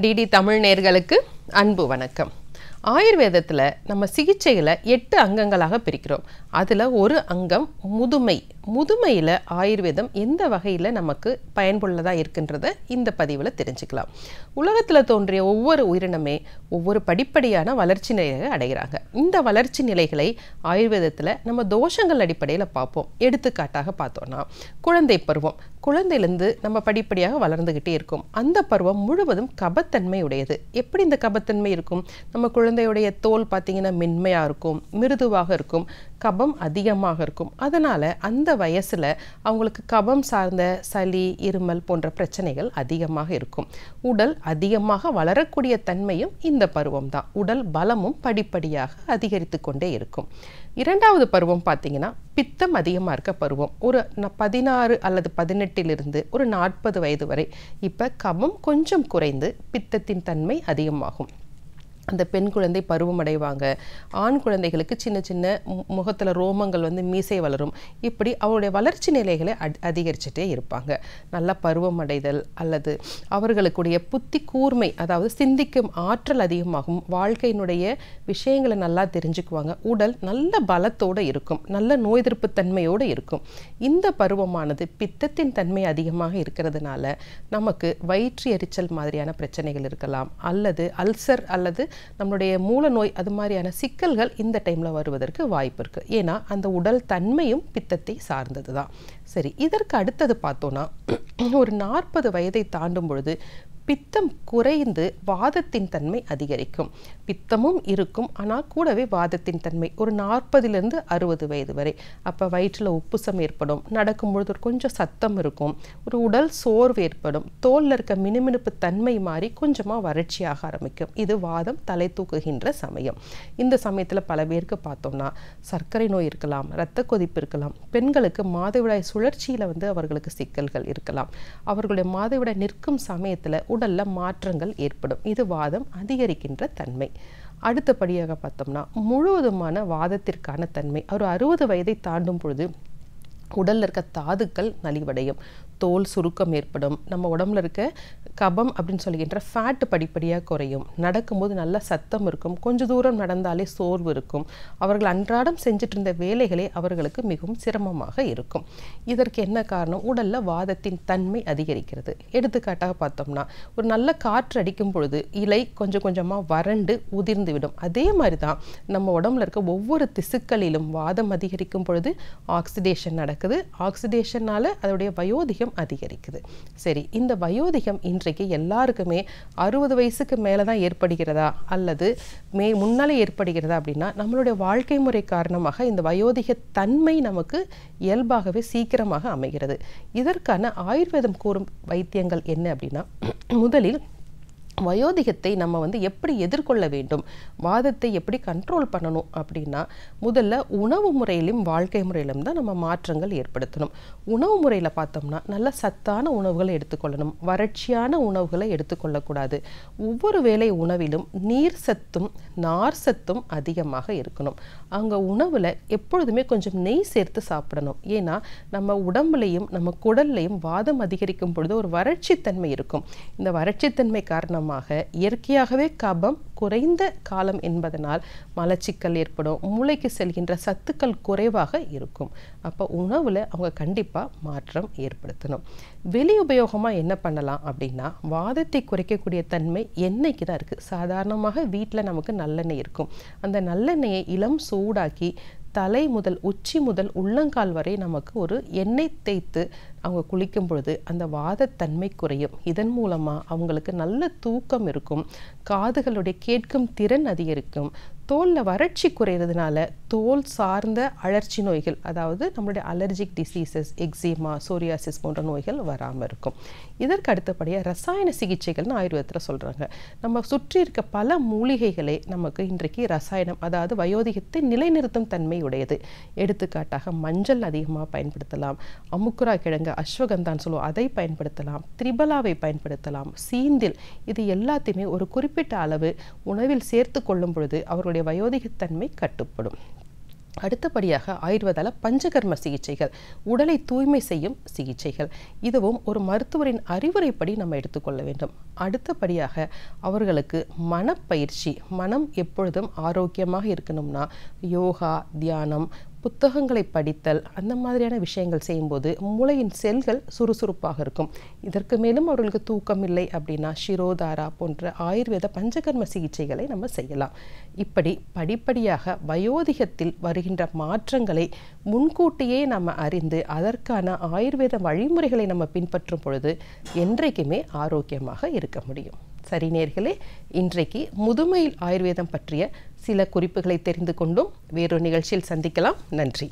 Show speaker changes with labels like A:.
A: DD Tamil நேயர்களுக்கு அன்பு வணக்கம். ஆயுர்வேதத்தில் நம்ம சிகிச்சைகளை 8 அங்கங்களாக பிரிக்கிறோம். அதில் ஒரு அங்கம் முதுமை. முதுமையில் ஆயுர்வேதம் எந்த வகையில் நமக்கு பயன்புள்ளதாக இருக்கின்றத இந்த பதிவில் தெரிஞ்சுக்கலாம். உலகத்தில் தோன்றிய ஒவ்வொரு உயிரினமே ஒவ்வொரு படிப்படியான வளர்ச்சி நிலையை அடைகிறாங்க. இந்த வளர்ச்சி நிலைகளை ஆயுர்வேதத்தில் நம்ம தோஷங்கள் அடிப்படையில் பார்ப்போம். எடுத்துக்காட்டாக பார்த்தோன்னா குழந்தை பருவம். குழந்தையிலேருந்து நம்ம படிப்படியாக வளர்ந்துக்கிட்டே இருக்கும். அந்த பருவம் முழுவதும் கபத்தன்மை உடையது. எப்படி இந்த கபத்தன்மை இருக்கும்? நம்ம குழந்தையுடைய தோல் பார்த்திங்கன்னா மென்மையாக இருக்கும், மிருதுவாக இருக்கும், கபம் அதிகமாக இருக்கும். அதனால் அந்த வயசில் அவங்களுக்கு கபம் சார்ந்த சளி, இருமல் போன்ற பிரச்சனைகள் அதிகமாக இருக்கும். உடல் அதிகமாக வளரக்கூடிய தன்மையும் இந்த பருவம் தான். உடல் பலமும் படிப்படியாக அதிகரித்து கொண்டே இருக்கும். இரண்டாவது பருவம் பார்த்திங்கன்னா பித்தம் அதிகமாக இருக்க பருவம். ஒரு 16 அல்லது 18 ஒரு 40 வயது வரை. இப்போ கபம் கொஞ்சம் குறைந்து பித்தத்தின் தன்மை அதிகமாகும். அந்த பெண் குழந்தை பருவம் அடைவாங்க. ஆண் குழந்தைகளுக்கு சின்ன சின்ன முகத்தில் ரோமங்கள் மீசை வளரும். இப்படி அவருடைய வளர்ச்சி நிலைகளை அதிகரிச்சுட்டே இருப்பாங்க. நல்ல பருவம் அடைதல் அல்லது அவர்களுக்குடைய புத்தி கூர்மை, அதாவது சிந்திக்கும் ஆற்றல் அதிகமாகும். வாழ்க்கையினுடைய விஷயங்களை நல்லா தெரிஞ்சுக்குவாங்க. உடல் நல்ல பலத்தோடு இருக்கும், நல்ல நோய் எதிர்ப்பு தன்மையோடு இருக்கும். இந்த பருவமானது பித்தத்தின் தன்மை அதிகமாக இருக்கிறதுனால நமக்கு வயிற்று எரிச்சல் மாதிரியான பிரச்சனைகள் இருக்கலாம், அல்லது அல்சர் அல்லது நம்மளுடைய மூல நோய், அது மாதிரியான சிக்கல்கள் இந்த டைமில் வருவதற்கு வாய்ப்பு இருக்குது. ஏன்னா அந்த உடல் தன்மையும் பித்தத்தை சார்ந்தது தான். சரி, இதற்கு அடுத்தது பார்த்தோன்னா ஒரு 40 வயதை தாண்டும் பொழுது பித்தம் குறைந்து வாதத்தின் தன்மை அதிகரிக்கும். பித்தமும் இருக்கும், ஆனால் கூடவே வாதத்தின் தன்மை ஒரு 40 60 வயது வரை. அப்போ வயிற்றில் உப்புசம் ஏற்படும், நடக்கும்பொழுது ஒரு கொஞ்சம் சத்தம் இருக்கும், ஒரு உடல் சோர்வு ஏற்படும், தோலில் இருக்க மினுமினுப்பு தன்மை மாறி கொஞ்சமாக வறட்சியாக ஆரம்பிக்கும். இது வாதம் தலை தூக்குகின்ற சமயம். இந்த சமயத்தில் பல பேருக்கு பார்த்தோம்னா சர்க்கரை நோய் இருக்கலாம், இரத்த கொதிப்பு இருக்கலாம். பெண்களுக்கு மாதவிடாய் சுழற்சியில் அவர்களுக்கு சிக்கல்கள் இருக்கலாம். அவர்களுடைய மாதவிடாய் நிற்கும் சமயத்தில் உடல்ல மாற்றங்கள் ஏற்படும். இது வாதம் அதிகரிக்கின்ற தன்மை. அடுத்தபடியாக பார்த்தோம்னா முழுவதுமான வாதத்திற்கான தன்மை. ஒரு 60 வயதை தாண்டும் பொழுது உடல்ல இருக்க தாதுக்கள் நலிவடையும், தோல் சுருக்கம் ஏற்படும், நம்ம உடம்புல இருக்க கபம் அப்படின்னு சொல்லுகின்ற ஃபேட் படிப்படியாக குறையும், நடக்கும்போது நல்ல சத்தம் இருக்கும், கொஞ்ச தூரம் நடந்தாலே சோர்வு இருக்கும். அவர்கள் அன்றாடம் செஞ்சுட்டு இருந்த வேலைகளே அவர்களுக்கு மிகவும் சிரமமாக இருக்கும். இதற்கு என்ன காரணம்? உடல்ல வாதத்தின் தன்மை அதிகரிக்கிறது. எடுத்துக்காட்டாக பார்த்தோம்னா ஒரு நல்ல காற்று அடிக்கும் பொழுது இலை கொஞ்சம் கொஞ்சமாக வறண்டு உதிர்ந்து விடும். அதே மாதிரி தான் நம்ம உடம்புல இருக்க ஒவ்வொரு திசுக்களிலும் வாதம் அதிகரிக்கும் பொழுது ஆக்சிடேஷன் நடக்குது. ஆக்சிடேஷனால அதோடைய வயோதிகம் அதிகரிக்குது. சரி, இந்த வயோதிகம் இன்றைக்கு எல்லாருக்குமே 60 வயசுக்கு மேலே தான் ஏற்படுகிறதா அல்லது முன்னாலே ஏற்படுகிறதா அப்படின்னா, நம்மளுடைய வாழ்க்கை முறை காரணமாக இந்த வயோதிக தன்மை நமக்கு இயல்பாகவே சீக்கிரமாக அமைகிறது. இதற்கான ஆயுர்வேதம் கூறும் வைத்தியங்கள் என்ன அப்படின்னா, முதலில் வயோதிகத்தை நம்ம எப்படி எதிர்கொள்ள வேண்டும், வாதத்தை எப்படி கண்ட்ரோல் பண்ணணும் அப்படின்னா, முதல்ல உணவு முறையிலும் வாழ்க்கை முறையிலும் தான் நம்ம மாற்றங்கள் ஏற்படுத்தணும். உணவு முறையில் பார்த்தோம்னா நல்ல சத்தான உணவுகளை எடுத்துக்கொள்ளணும், வறட்சியான உணவுகளை எடுத்துக்கொள்ளக்கூடாது. ஒவ்வொரு வேளை உணவிலும் நீர் சத்தும் நார் சத்தும் அதிகமாக இருக்கணும். அங்கே உணவில் எப்பொழுதுமே கொஞ்சம் நெய் சேர்த்து சாப்பிடணும். ஏன்னா நம்ம உடம்புலையும் நம்ம குடல்லையும் வாதம் அதிகரிக்கும் பொழுது ஒரு வறட்சித்தன்மை இருக்கும். இந்த வறட்சித்தன்மை காரணமாக இயற்கையாகவே கபம் குறைந்த காலம் என்பதனால் மலச்சிக்கல் ஏற்படும், மூளைக்கு செல்கின்ற சத்துக்கள் குறைவாக இருக்கும். அப்போ உணவில் அவங்க கண்டிப்பாக மாற்றம் ஏற்படுத்தணும். வெளி உபயோகமாக என்ன பண்ணலாம் அப்படின்னா, வாதத்தை குறைக்கக்கூடிய தன்மை எண்ணெய்க்கு தான் இருக்குது. சாதாரணமாக வீட்டில் நமக்கு நல்லெண்ணெய் இருக்கும். அந்த நல்லெண்ணெயை இளம் சூடாக்கி தலை முதல் உச்சி முதல் உள்ளங்கால் வரை நமக்கு ஒரு எண்ணெய் தேய்த்து அவங்க குளிக்கும் பொழுது அந்த வாதத்தன்மை குறையும். இதன் மூலமாக அவங்களுக்கு நல்ல தூக்கம் இருக்கும், காதுகளுடைய கேட்கும் திறன் அதிகரிக்கும், தோலில் வறட்சி குறையிறதுனால தோல் சார்ந்த அழற்சி நோய்கள், அதாவது நம்மளுடைய அலர்ஜிக் டிசீசஸ், எக்ஸிமா, சோரியாசிஸ் போன்ற நோய்கள் வராமல் இருக்கும். இதற்கு அடுத்தபடியாக ரசாயன சிகிச்சைகள்னு ஆயுர்வேதத்தில் சொல்கிறாங்க. நம்ம சுற்றி இருக்க பல மூலிகைகளே நமக்கு இன்றைக்கு ரசாயனம், அதாவது வயோதிகத்தை நிலைநிறுத்தும் தன்மை உடையது. எடுத்துக்காட்டாக மஞ்சள் அதிகமாக பயன்படுத்தலாம், அமுக்குரா கிழங்கு, அஸ்வகந்தான்னு சொல்லுவோம், அதை பயன்படுத்தலாம், திரிபலாவை பயன்படுத்தலாம், சீந்தில். இது எல்லாத்தையுமே ஒரு குறிப்பிட்ட அளவு உணவில் சேர்த்து கொள்ளும் பொழுது அவருடைய வயோதிகத்தன்மை கட்டுப்படும். அடுத்தபடியாக ஆயுர்வேதால பஞ்சகர்ம சிகிச்சைகள், உடலை தூய்மை செய்யும் சிகிச்சைகள். இதுவும் ஒரு மருத்துவரின் அறிவுரைப்படி நம்ம எடுத்துக்கொள்ள வேண்டும். அடுத்தபடியாக அவர்களுக்கு மனப்பயிற்சி, மனம் எப்பொழுதும் ஆரோக்கியமாக இருக்கணும்னா யோகா, தியானம், புத்தகங்களை படித்தல், அந்த மாதிரியான விஷயங்கள் செய்யும்போது மூளையின் செல்கள் சுறுசுறுப்பாக இருக்கும். இதற்கு மேலும் அவர்களுக்கு தூக்கம் இல்லை அப்படின்னா ஷிரோதாரா போன்ற ஆயுர்வேத பஞ்சகர்ம சிகிச்சைகளை நம்ம செய்யலாம். இப்படி படிப்படியாக வயோதிகத்தில் வருகின்ற மாற்றங்களை முன்கூட்டியே நம்ம அறிந்து அதற்கான ஆயுர்வேத வழிமுறைகளை நம்ம பின்பற்றும் பொழுது என்றைக்குமே ஆரோக்கியமாக இருக்க முடியும். சரி நேயர்களே, இன்றைக்கு முதுமையில் ஆயுர்வேதம் பற்றிய சில குறிப்புகளை தெரிந்து கொண்டும் வேறொரு நிகழ்ச்சியில் சந்திக்கலாம். நன்றி.